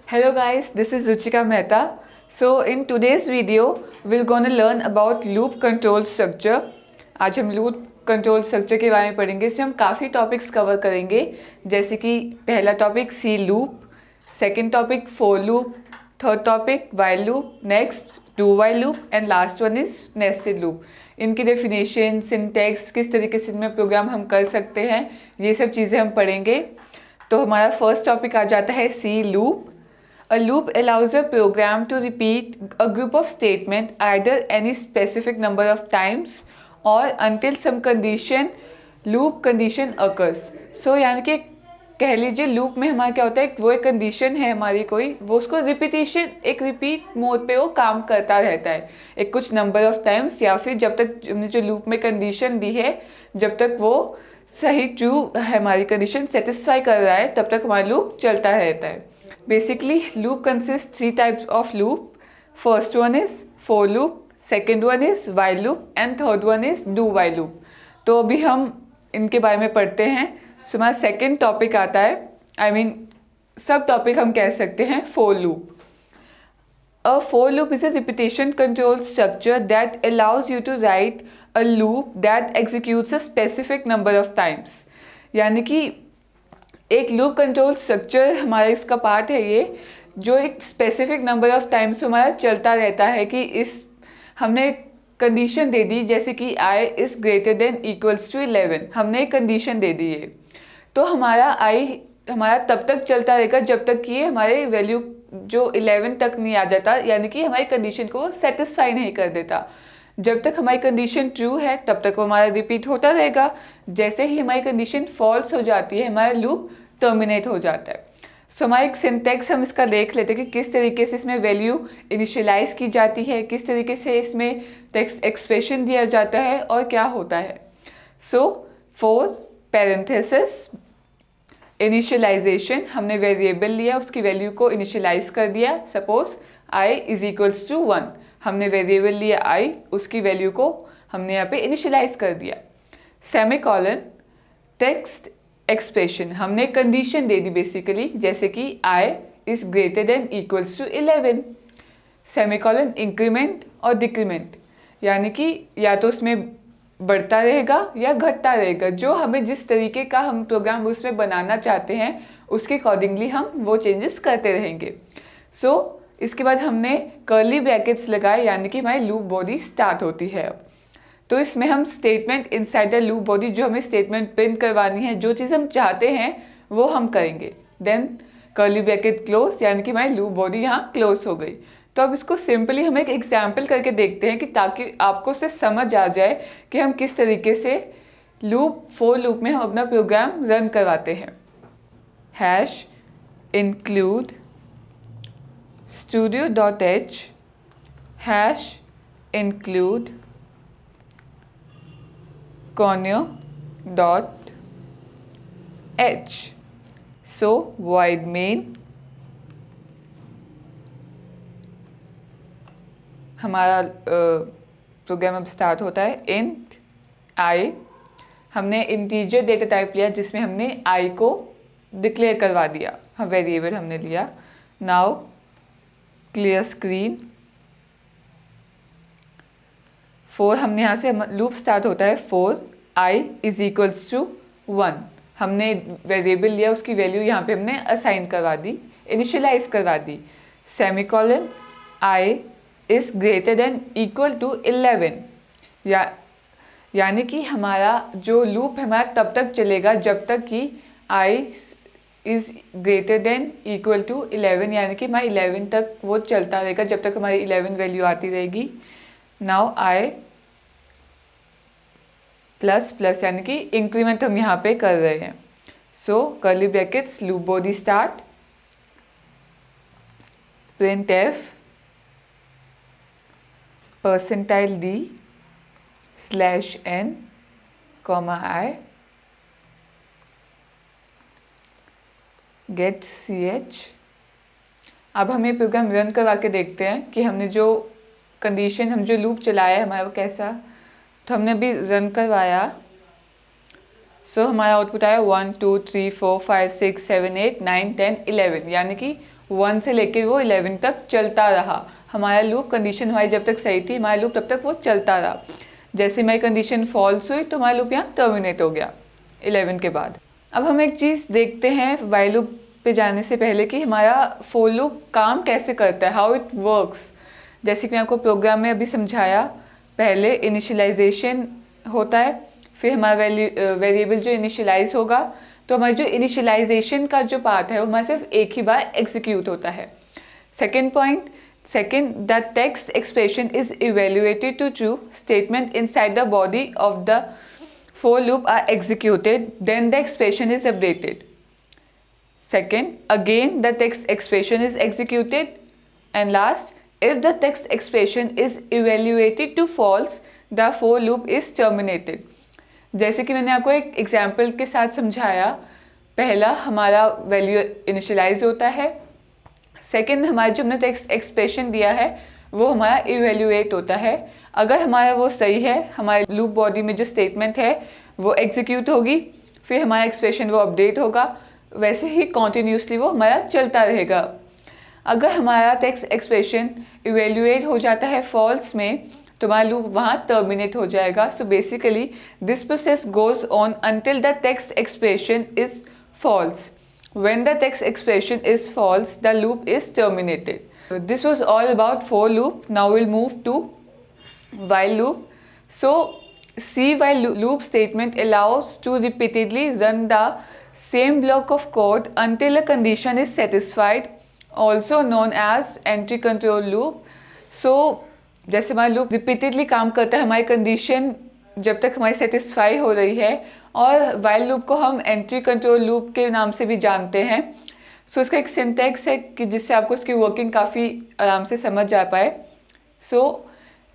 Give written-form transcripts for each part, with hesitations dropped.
Hello guys, this is Ruchika Mehta. So in today's video, we're gonna learn about loop control structure. आज हम loop control structure के बारे में पढ़ेंगे. इसमें हम काफ़ी टॉपिक्स कवर करेंगे, जैसे कि पहला topic C loop, second topic for loop, third topic while loop, next do while loop and last one is nested loop. इनकी डेफिनेशन, सिंटैक्स, किस तरीके से इनमें प्रोग्राम हम कर सकते हैं, ये सब चीज़ें हम पढ़ेंगे. तो हमारा फर्स्ट टॉपिक आ जाता है C loop. A loop allows a program to repeat a group of statements either any specific number of times or until some loop condition occurs. So यानी कि कह लीजिए लूप में हमारा क्या होता है, वो एक कंडीशन है हमारी कोई, वो उसको रिपीटेशन एक रिपीट मोड पे वो काम करता रहता है एक कुछ नंबर ऑफ टाइम्स, या फिर जब तक हमने जो लूप में कंडीशन दी है जब तक वो सही ट्रू हमारी कंडीशन सेटिस्फाई कर रहा है तब तक हमारा लूप चलता रहता है. Basically, loop consists three types of loop. First one is for loop, second one is while loop and third one is do while loop. तो अभी हम इनके बारे में पढ़ते हैं. सो हमारा सेकेंड टॉपिक आता है, सब टॉपिक हम कह सकते हैं for loop. A for loop is a repetition control structure that allows you to write a loop that executes a specific number of times. यानी कि एक लूप कंट्रोल स्ट्रक्चर हमारा इसका पार्ट है ये, जो एक स्पेसिफिक नंबर ऑफ टाइम्स हमारा चलता रहता है कि इस हमने कंडीशन दे दी, जैसे कि i is greater than equals to 11, हमने एक कंडीशन दे दी है, तो हमारा i हमारा तब तक चलता रहेगा जब तक कि हमारे वैल्यू जो 11 तक नहीं आ जाता, यानी कि हमारी कंडीशन को सेटिस्फाई नहीं कर देता. जब तक हमारी कंडीशन ट्रू है तब तक वो हमारा रिपीट होता रहेगा. जैसे ही हमारी कंडीशन फॉल्स हो जाती है हमारा लूप टर्मिनेट हो जाता है. सो हमारा एक सिंटैक्स हम इसका देख लेते हैं कि किस तरीके से इसमें वैल्यू इनिशियलाइज की जाती है, किस तरीके से इसमें टेक्स्ट एक्सप्रेशन दिया जाता है और क्या होता है. सो फॉर पैरेंथेसिस इनिशियलाइजेशन, हमने वेरिएबल लिया, उसकी वैल्यू को इनिशियलाइज कर दिया. Suppose i is equals to 1, हमने वेरिएबल लिया i, उसकी वैल्यू को हमने यहाँ पे इनिशियलाइज कर दिया. सेमीकोलन टेक्स्ट एक्सप्रेशन, हमने कंडीशन दे दी बेसिकली, जैसे कि i is greater than equals to 11. Semicolon increment और डिक्रीमेंट, यानी कि या तो उसमें बढ़ता रहेगा या घटता रहेगा, जो हमें जिस तरीके का हम प्रोग्राम उसमें बनाना चाहते हैं उसके अकॉर्डिंगली हम वो चेंजेस करते रहेंगे. सो इसके बाद हमने कर्ली ब्रैकेट्स लगाए, यानी कि हमारी लूप बॉडी स्टार्ट होती है. तो इसमें हम statement inside the loop body, जो हमें स्टेटमेंट प्रिंट करवानी है, जो चीज़ हम चाहते हैं वो हम करेंगे. देन कर्ली ब्रैकेट क्लोज, यानी कि हमारी लूप बॉडी यहाँ क्लोज हो गई. तो अब इसको सिंपली हम एक एग्जाम्पल करके देखते हैं कि ताकि आपको उससे समझ आ जाए कि हम किस तरीके से फॉर लूप में हम अपना प्रोग्राम रन करवाते हैं. Hash include studio.h hash include conio.h. So void main हमारा प्रोग्राम अब स्टार्ट होता है. int i, हमने इंटीजर डेटा टाइप लिया जिसमें हमने i को डिक्लेयर करवा दिया, हाँ वेरिएबल हमने लिया. Now clear screen. फोर, हमने यहाँ से लूप स्टार्ट होता है for i is equals to 1, हमने वेरिएबल लिया, उसकी वैल्यू यहाँ पे हमने असाइन करवा दी, इनिशियलाइज करवा दी. Semicolon i is greater than equal to 11, यानी कि हमारा जो लूप है हमारा तब तक चलेगा जब तक कि i is greater than equal to 11, यानी कि हमारा 11 तक वो चलता रहेगा जब तक हमारी 11 वैल्यू आती रहेगी. नाउ i प्लस प्लस, यानी कि इंक्रीमेंट हम यहाँ पे कर रहे हैं. So curly brackets loop body start print f %d /n i get ch. अब हम ये प्रोग्राम रन करवा के देखते हैं कि हमने जो कंडीशन, हम जो लूप चलाया है हमारा वो कैसा. तो हमने अभी रन करवाया. सो हमारा आउटपुट आया 1 2 3 4 5 6 7 8 9 10 11, यानी कि 1 से लेकर वो 11 तक चलता रहा। हमारा लूप कंडीशन हमारी जब तक सही थी, हमारा लूप तब तक वो चलता रहा। जैसे हमारी कंडीशन फॉल्स हुई तो हमारा लूप यहाँ टर्मिनेट हो गया 11 के बाद। अब हम एक चीज़ देखते हैं वाइल लूप पे जाने से पहले कि हमारा फोर लूप काम कैसे करता है, हाउ इट वर्क्स। जैसे कि मैं आपको प्रोग्राम में अभी समझाया, पहले इनिशियलाइजेशन होता है, फिर हमारा वेरिएबल जो इनिशियलाइज होगा तो हमारे जो इनिशियलाइजेशन का जो पार्ट है वो हमारा सिर्फ एक ही बार एग्जीक्यूट होता है। Second point, the text expression is evaluated to true statement inside the body of the for loop are executed, then the expression is updated. Second, again the text expression is executed. And last, if the text expression is evaluated to false, the for loop is terminated. जैसे कि मैंने आपको एक example के साथ समझाया, पहला हमारा वैल्यू इनिशियलाइज होता है, सेकेंड हमारा जो हमने टेक्स्ट एक्सप्रेशन दिया है वो हमारा इवेल्युएट होता है। अगर हमारा वो सही है, हमारे लूप बॉडी में जो स्टेटमेंट है वो एग्जीक्यूट होगी, फिर हमारा एक्सप्रेशन वो अपडेट होगा, वैसे ही कॉन्टीन्यूसली वो हमारा चलता रहेगा। अगर हमारा टेक्स्ट एक्सप्रेशन इवेल्युएट हो जाता है फॉल्स में तो हमारा लूप वहाँ टर्मिनेट हो जाएगा। So basically this process goes on until the text expression is false. When the text expression is false, the loop is terminated. This was all about for loop. Now we'll move to while loop. So see while loop statement allows to repeatedly run the same block of code until a condition is satisfied, also known as entry control loop. So जैसे हमारा loop repeatedly काम करता है, हमारी condition जब तक हमारी satisfy हो रही है, और वाइल लूप को हम एंट्री कंट्रोल लूप के नाम से भी जानते हैं। सो इसका एक सिंटैक्स है कि जिससे आपको इसकी वर्किंग काफ़ी आराम से समझ जा पाए। सो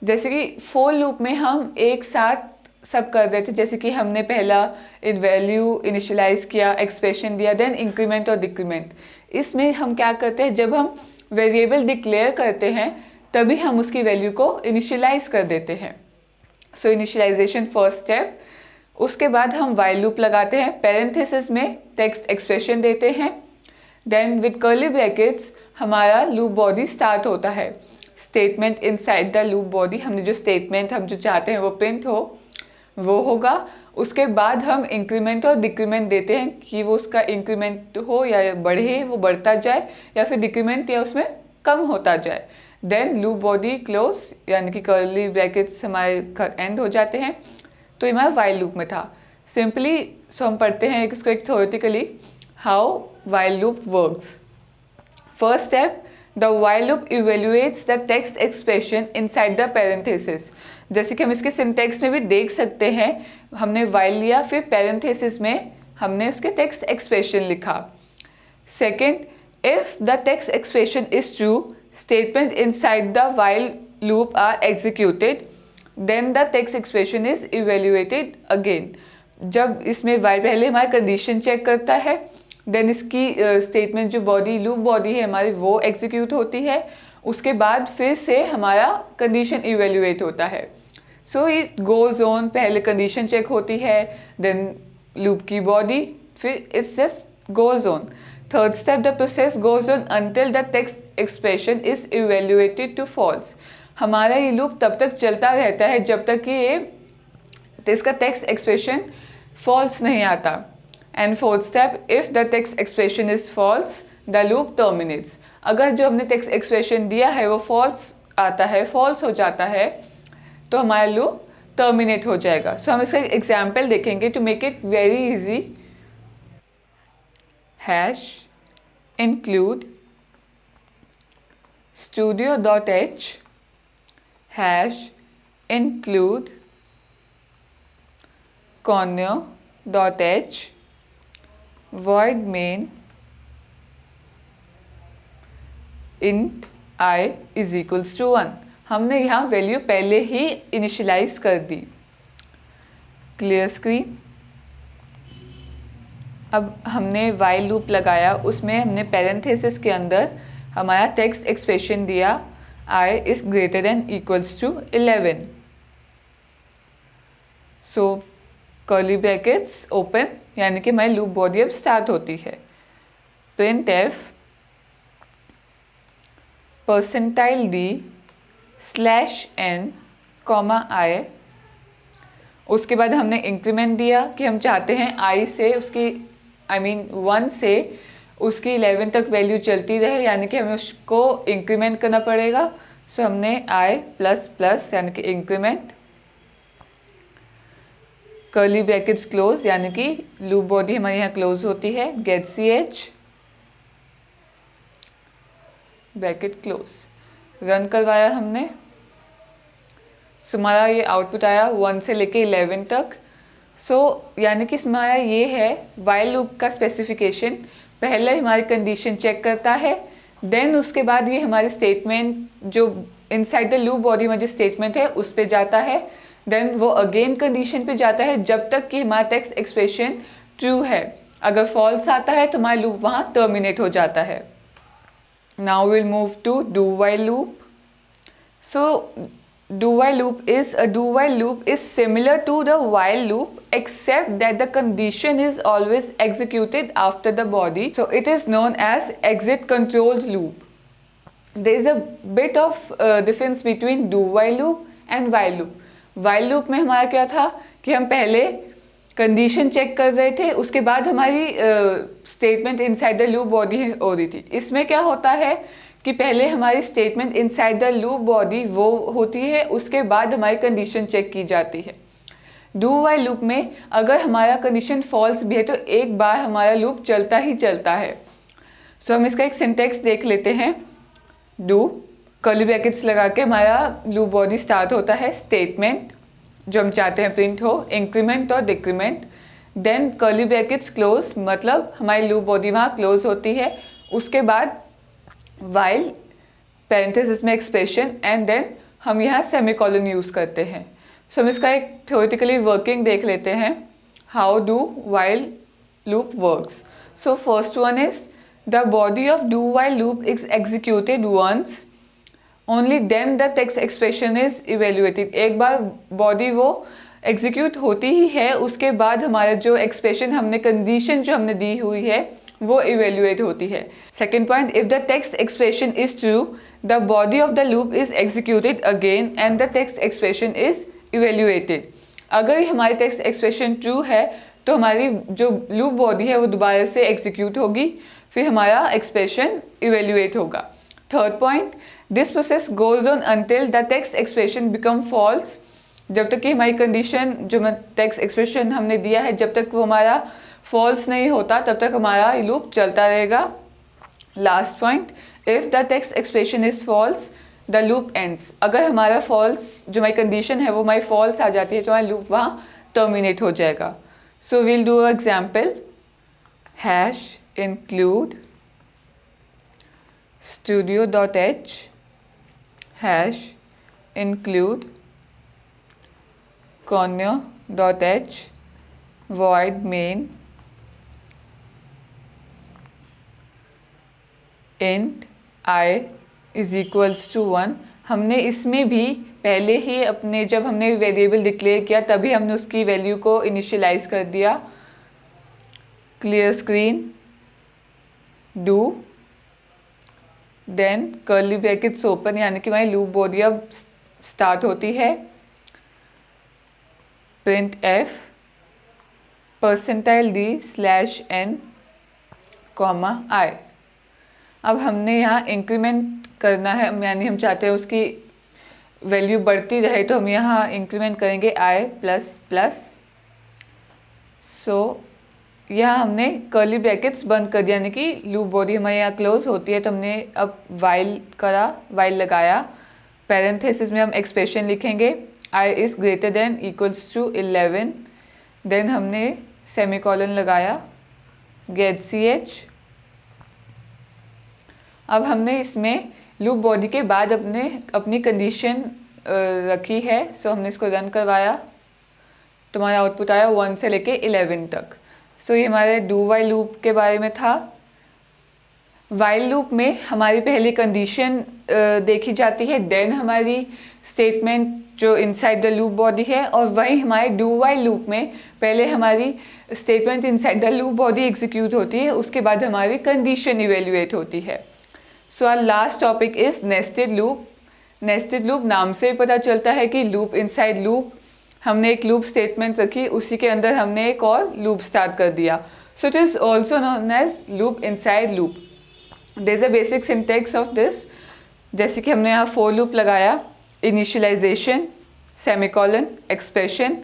जैसे कि फोर लूप में हम एक साथ सब कर रहे थे, जैसे कि हमने पहला वैल्यू इनिशियलाइज किया, एक्सप्रेशन दिया, देन इंक्रीमेंट और डिक्रीमेंट। इसमें हम क्या करते हैं, जब हम वेरिएबल डिक्लेयर करते हैं तभी हम उसकी वैल्यू को इनिशियलाइज कर देते हैं। सो इनिशियलाइजेशन फर्स्ट स्टेप। उसके बाद हम वाइल लूप लगाते हैं, पैरेंथेसिस में टेक्स्ट एक्सप्रेशन देते हैं, देन विद कर्ली ब्रैकेट्स हमारा लूप बॉडी स्टार्ट होता है। Statement inside the loop body, हमने जो स्टेटमेंट हम जो चाहते हैं वो प्रिंट हो वो होगा। उसके बाद हम इंक्रीमेंट और डिक्रीमेंट देते हैं कि वो उसका इंक्रीमेंट हो या बढ़े, वो बढ़ता जाए, या फिर डिक्रीमेंट या उसमें कम होता जाए। देन लूप बॉडी क्लोज, यानी कि कर्ली ब्रैकेट्स हमारे एंड हो जाते हैं। तो ये हमारा वाइल लूप में था सिंपली। सो हम पढ़ते हैं इसको एक theoretically, how while loop works. First step, the while loop evaluates the text expression inside the parenthesis. जैसे कि हम इसके सिंटैक्स में भी देख सकते हैं, हमने वाइल लिया, फिर पैरेंथेसिस में हमने उसके टेक्स्ट एक्सप्रेशन लिखा। Second, if the text expression is true, statement inside the while loop are executed, then the text expression is evaluated again. जब इसमें while पहले हमारी कंडीशन चेक करता है, देन इसकी स्टेटमेंट जो बॉडी लूप बॉडी है हमारी वो एग्जीक्यूट होती है, उसके बाद फिर से हमारा कंडीशन इवेल्युएट होता है। सो इट गोज ऑन, पहले कंडीशन चेक होती है, देन लूप की बॉडी, फिर it's just goes on. Third step, the process goes on until the text expression is evaluated to false. हमारा ये लूप तब तक चलता रहता है जब तक कि इसका text expression false नहीं आता। And fourth step, if the text expression is false, the loop terminates. अगर जो हमने text expression दिया है वो false आता है, false हो जाता है, तो हमारा लूप terminate हो जाएगा। So हम इसका एग्जाम्पल देखेंगे to make it very easy. Hash include studio.h hash include conio.h void main int I is equals to 1। हमने यहाँ वैल्यू पहले ही इनिशियलाइज कर दी। Clear screen. अब हमने वाइल लूप लगाया, उसमें हमने पैरेंथेसिस के अंदर हमारा टेक्स्ट एक्सप्रेशन दिया I is greater than equals to 11। So curly brackets open, यानी कि हमारी लूप बॉडी अब स्टार्ट होती है। printf percentile D slash N comma I. उसके बाद हमने इंक्रीमेंट दिया कि हम चाहते हैं आई से उसकी 1 से उसकी 11 तक वैल्यू चलती रहे, यानी कि हमें उसको इंक्रीमेंट करना पड़ेगा। सो हमने आई प्लस प्लस यानी कि इंक्रीमेंट, कर्ली ब्रैकेट्स क्लोज यानी कि लूप बॉडी हमारे यहाँ क्लोज होती है, get C H bracket close, run करवाया हमने। सो हमारा ये आउटपुट आया 1 से लेके 11 तक। सो यानी कि हमारा ये है वाइल लूप का स्पेसिफिकेशन। पहले हमारी कंडीशन चेक करता है, देन उसके बाद ये हमारी स्टेटमेंट जो इनसाइड द लूप बॉडी में जो स्टेटमेंट है उस पे जाता है, देन वो अगेन कंडीशन पे जाता है जब तक कि हमारा टेक्स्ट एक्सप्रेशन ट्रू है। अगर फॉल्स आता है तो हमारा लूप वहाँ टर्मिनेट हो जाता है। Now will move to do while loop. So do while loop is similar to the while loop except that the condition is always executed after the body, so it is known as exit controlled loop. There is a bit of difference between do while loop and while loop. while loop में हमारा क्या था कि हम पहले condition check कर रहे थे, उसके बाद हमारी statement inside the loop body हो रही थी। इसमें क्या होता है कि पहले हमारी statement inside the loop body वो होती है, उसके बाद हमारी कंडीशन चेक की जाती है। डू वाइल लूप में अगर हमारा कंडीशन फॉल्स भी है तो एक बार हमारा लूप चलता ही चलता है। सो हम इसका एक सिंटेक्स देख लेते हैं। डू कर्ली ब्रैकेट्स लगा के हमारा लूप बॉडी स्टार्ट होता है, स्टेटमेंट जो हम चाहते हैं प्रिंट हो, इंक्रीमेंट और decrement, then curly brackets close मतलब हमारी लूप बॉडी वहाँ क्लोज होती है। उसके बाद वाइल पैरेंथेसिस में एक्सप्रेशन एंड देन हम यहाँ सेमीकोलन यूज़ करते हैं। सो हम इसका एक थ्योरेटिकली वर्किंग देख लेते हैं, how do while loop works. So first one is the body of do while loop is executed once, only then the text expression is evaluated. एक बार बॉडी वो एग्जीक्यूट होती ही है, उसके बाद हमारा जो एक्सप्रेशन हमने कंडीशन जो हमने दी हुई है वो इवेल्युएट होती है। Second point, if the text expression is true the body of the loop is executed again and the text expression is evaluated. अगर हमारी टेक्स्ट एक्सप्रेशन ट्रू है तो हमारी जो लूप बॉडी है वो दोबारा से एग्जीक्यूट होगी, फिर हमारा एक्सप्रेशन इवेल्युएट होगा। Third point, this process goes on until the text expression become false. जब तक कि हमारी कंडीशन जो टेक्स्ट एक्सप्रेशन हमने दिया है जब तक वो हमारा फॉल्स नहीं होता तब तक हमारा लूप चलता रहेगा। Last point, if the text expression is false the loop ends. अगर हमारा फॉल्स जो हमारी कंडीशन है वो हमारी फॉल्स आ जाती है तो हमारा लूप वहाँ टर्मिनेट हो जाएगा। So we'll do example, hash include studio.h hash include conio.h void main int I is equals to 1। हमने इसमें भी पहले ही अपने जब हमने वेरिएबल डिक्लेयर किया तभी हमने उसकी वैल्यू को इनिशियलाइज कर दिया। Clear screen, do then curly brackets open यानी कि हमारी लूप बॉडी अब स्टार्ट होती है, print F percentile D slash N comma I. अब हमने यहाँ इंक्रीमेंट करना है, यानी हम चाहते हैं उसकी वैल्यू बढ़ती रहे तो हम यहाँ इंक्रीमेंट करेंगे आई प्लस प्लस। सो यहाँ हमने कर्ली ब्रैकेट्स बंद कर दिया, यानी कि लूप बॉडी हमारे यहाँ क्लोज होती है तो हमने अब वाइल करा, वाइल लगाया, पैरेंथेसिस में हम एक्सप्रेशन लिखेंगे I is greater than equals to 11, then हमने सेमीकोलन लगाया, गेट सी एच। अब हमने इसमें लूप बॉडी के बाद अपनी कंडीशन रखी है, सो हमने इसको रन करवाया तो हमारा आउटपुट आया 1 से लेके 11 तक। सो ये हमारे डू वाइल लूप के बारे में था। वाइल लूप में हमारी पहली कंडीशन देखी जाती है, देन हमारी स्टेटमेंट जो इनसाइड द लूप बॉडी है, और वहीं हमारे डू वाइल लूप में पहले हमारी statement inside the loop body execute होती है, उसके बाद हमारी कंडीशन इवेल्युएट होती है। So our last topic is nested loop. Nested loop नाम से पता चलता है कि लूप इनसाइड लूप। हमने एक लूप स्टेटमेंट रखी, उसी के अंदर हमने एक और लूप स्टार्ट कर दिया। So it is also known as loop inside loop. There is a basic syntax of this. जैसे कि हमने यहाँ फॉर लूप लगाया, इनिशियलाइजेशन, सेमीकोलन, एक्सप्रेशन,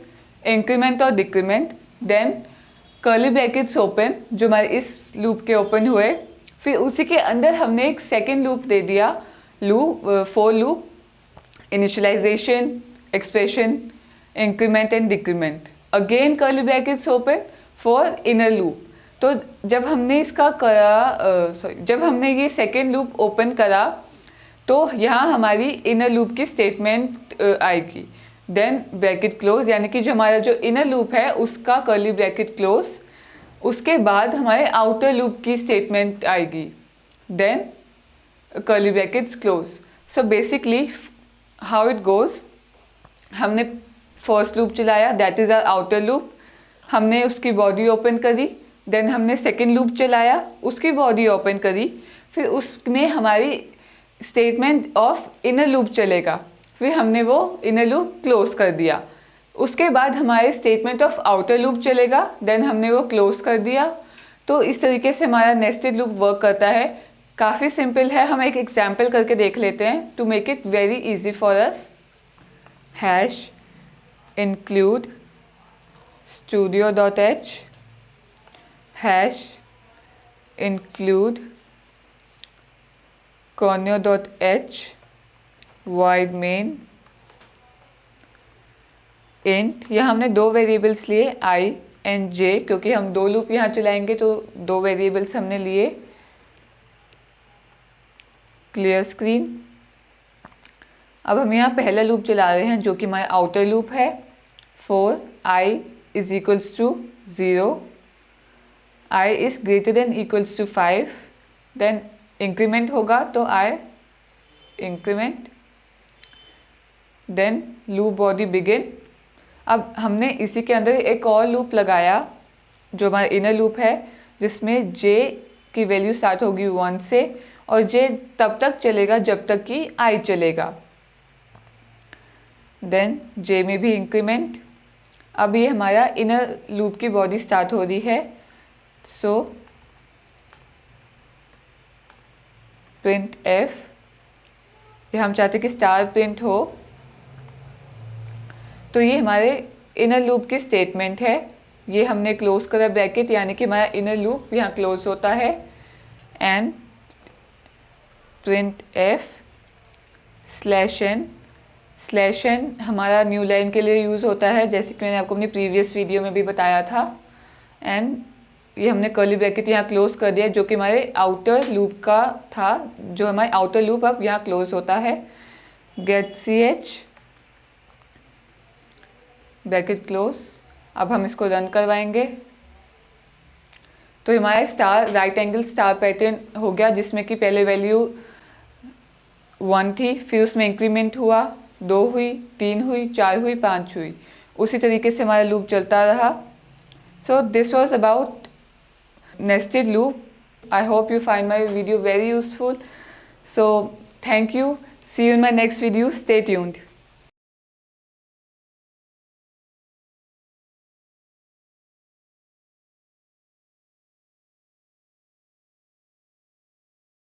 इंक्रीमेंट और decrement, then curly brackets open जो हमारे इस लूप के ओपन हुए, फिर उसी के अंदर हमने एक सेकेंड लूप दे दिया, for loop, initialization, expression, increment and decrement, again curly brackets open for inner loop. तो जब हमने इसका करा जब हमने ये सेकेंड लूप ओपन करा तो यहाँ हमारी इनर लूप की स्टेटमेंट आएगी, देन ब्रैकेट क्लोज, यानी कि जो हमारा जो इनर लूप है उसका कर्ली ब्रैकेट क्लोज, उसके बाद हमारे आउटर लूप की स्टेटमेंट आएगी, then curly brackets close. So basically how it goes, हमने फर्स्ट लूप चलाया, that is our outer loop, हमने उसकी बॉडी ओपन करी, देन हमने सेकेंड लूप चलाया, उसकी बॉडी ओपन करी, फिर उसमें हमारी स्टेटमेंट ऑफ इनर लूप चलेगा, फिर हमने वो इनर लूप क्लोज कर दिया, उसके बाद हमारे स्टेटमेंट ऑफ आउटर लूप चलेगा, देन हमने वो क्लोज कर दिया। तो इस तरीके से हमारा नेस्टेड लूप वर्क करता है। काफ़ी सिंपल है, हम एक एग्जाम्पल करके देख लेते हैं to make it very easy for us. Hash include studio.h hash include conio.h void main int। यहाँ हमने दो वेरिएबल्स लिए i एंड j, क्योंकि हम दो लूप यहाँ चलाएंगे तो दो वेरिएबल्स हमने लिए। Clear screen. अब हम यहाँ पहला लूप चला रहे हैं जो कि हमारा आउटर लूप है, for i is equals to 0, i is greater than equals to 5, then increment होगा तो i increment, then loop body begin. अब हमने इसी के अंदर एक और लूप लगाया जो हमारा इनर लूप है, जिसमें j की वैल्यू स्टार्ट होगी 1 से और j तब तक चलेगा जब तक कि i चलेगा, देन j में भी इंक्रीमेंट। अब ये हमारा इनर लूप की बॉडी स्टार्ट हो रही है, सो प्रिंट f, ये हम चाहते कि स्टार प्रिंट हो, तो ये हमारे इनर लूप की स्टेटमेंट है। ये हमने क्लोज करा ब्रैकेट, यानी कि हमारा इनर लूप यहाँ क्लोज होता है, and print f slash n हमारा न्यू लाइन के लिए यूज़ होता है, जैसे कि मैंने आपको अपनी प्रीवियस वीडियो में भी बताया था। एंड ये हमने कर्ली ब्रैकेट यहाँ क्लोज कर दिया जो कि हमारे आउटर लूप का था, जो हमारे आउटर लूप अब यहाँ क्लोज होता है। Get ch bracket close. अब हम इसको रन करवाएंगे तो हमारा star right angle star pattern हो गया, जिसमें कि पहले वैल्यू 1 थी, फिर उसमें इंक्रीमेंट हुआ, 2 हुई, 3 हुई, 4 हुई, 5 हुई, उसी तरीके से हमारा लूप चलता रहा। So this was about nested loop. I hope you find my video very useful. So thank you. See you in my next video. Stay tuned.